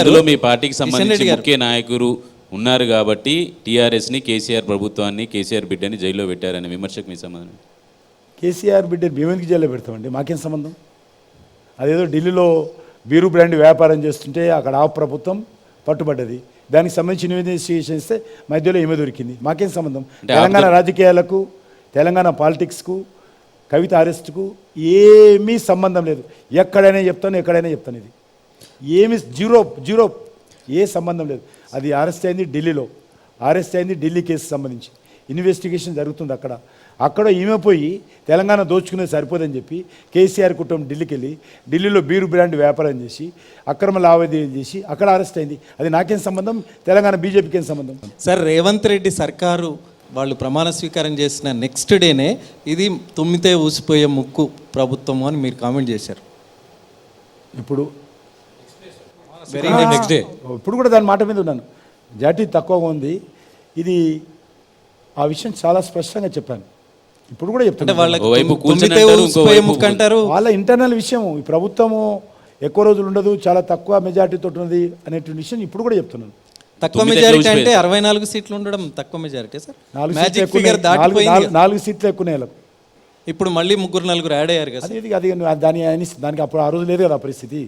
అందులో మీ పార్టీకి సంబంధించి ముఖ్య నాయకులు ఉన్నారు కాబట్టి టీఆర్ఎస్ని, కేసీఆర్ ప్రభుత్వాన్ని, కేసీఆర్ బిడ్డని జైల్లో పెట్టారనే విమర్శకు మీ సమాధానం? కేసీఆర్ బిడ్డని మేమెందుకు జైల్లో పెడతామండి? మాకేం సంబంధం? అదేదో ఢిల్లీలో బీరు బ్రాండ్ వ్యాపారం చేస్తుంటే అక్కడ ఆ ప్రభుత్వం పట్టుబడ్డది. దానికి సంబంధించి ఇన్వెస్టిగేషన్ ఇస్తే మధ్యలో ఏమో దొరికింది. మాకేం సంబంధం? తెలంగాణ రాజకీయాలకు, తెలంగాణ పాలిటిక్స్కు, కవిత అరెస్టుకు ఏమీ సంబంధం లేదు. ఎక్కడైనా చెప్తాను, ఎక్కడైనా చెప్తాను. ఇది ఏమి జీరో ఏ సంబంధం లేదు. అది అరెస్ట్ అయింది ఢిల్లీలో, అరెస్ట్ అయింది ఢిల్లీ కేసు సంబంధించి ఇన్వెస్టిగేషన్ జరుగుతుంది. అక్కడ ఈమె పోయి తెలంగాణ దోచుకునేది సరిపోదని చెప్పి కేసీఆర్ కుటుంబం ఢిల్లీకి వెళ్ళి ఢిల్లీలో బీరు బ్రాండ్ వ్యాపారం చేసి అక్రమ లావాదేవీలు చేసి అక్కడ అరెస్ట్ అయింది. అది నాకేం సంబంధం? తెలంగాణ బీజేపీకి ఏం సంబంధం? సార్, రేవంత్ రెడ్డి సర్కారు వాళ్ళు ప్రమాణ స్వీకారం చేసిన నెక్స్ట్ డేనే ఇది తుమ్మితే ఊసిపోయే ముక్కు ప్రభుత్వం అని మీరు కామెంట్ చేశారు. ఇప్పుడు నెక్స్ట్ డే ఇప్పుడు కూడా దాని మాట మీద ఉన్నాను. జాతి తక్కువగా ఉంది. ఇది ఆ విషయం చాలా స్పష్టంగా చెప్పాను. ఇప్పుడు కూడా చెప్తాను. వాళ్ళ ఇంటర్నల్ విషయం. ఈ ప్రభుత్వము ఎక్కువ రోజులు ఉండదు, చాలా తక్కువ మెజార్టీతో ఉన్నది అనేటువంటి విషయం ఇప్పుడు కూడా చెప్తున్నాను. తక్కువ మెజారిటీ అంటే 64 సీట్లు ఉండడం తక్కువ మెజారిటీ సార్. 4 సీట్లు ఎక్కువ. ఇప్పుడు మళ్ళీ 3-4 యాడ్ అయ్యారు కదా. దానికి అప్పుడు ఆ రోజు లేదు కదా పరిస్థితి.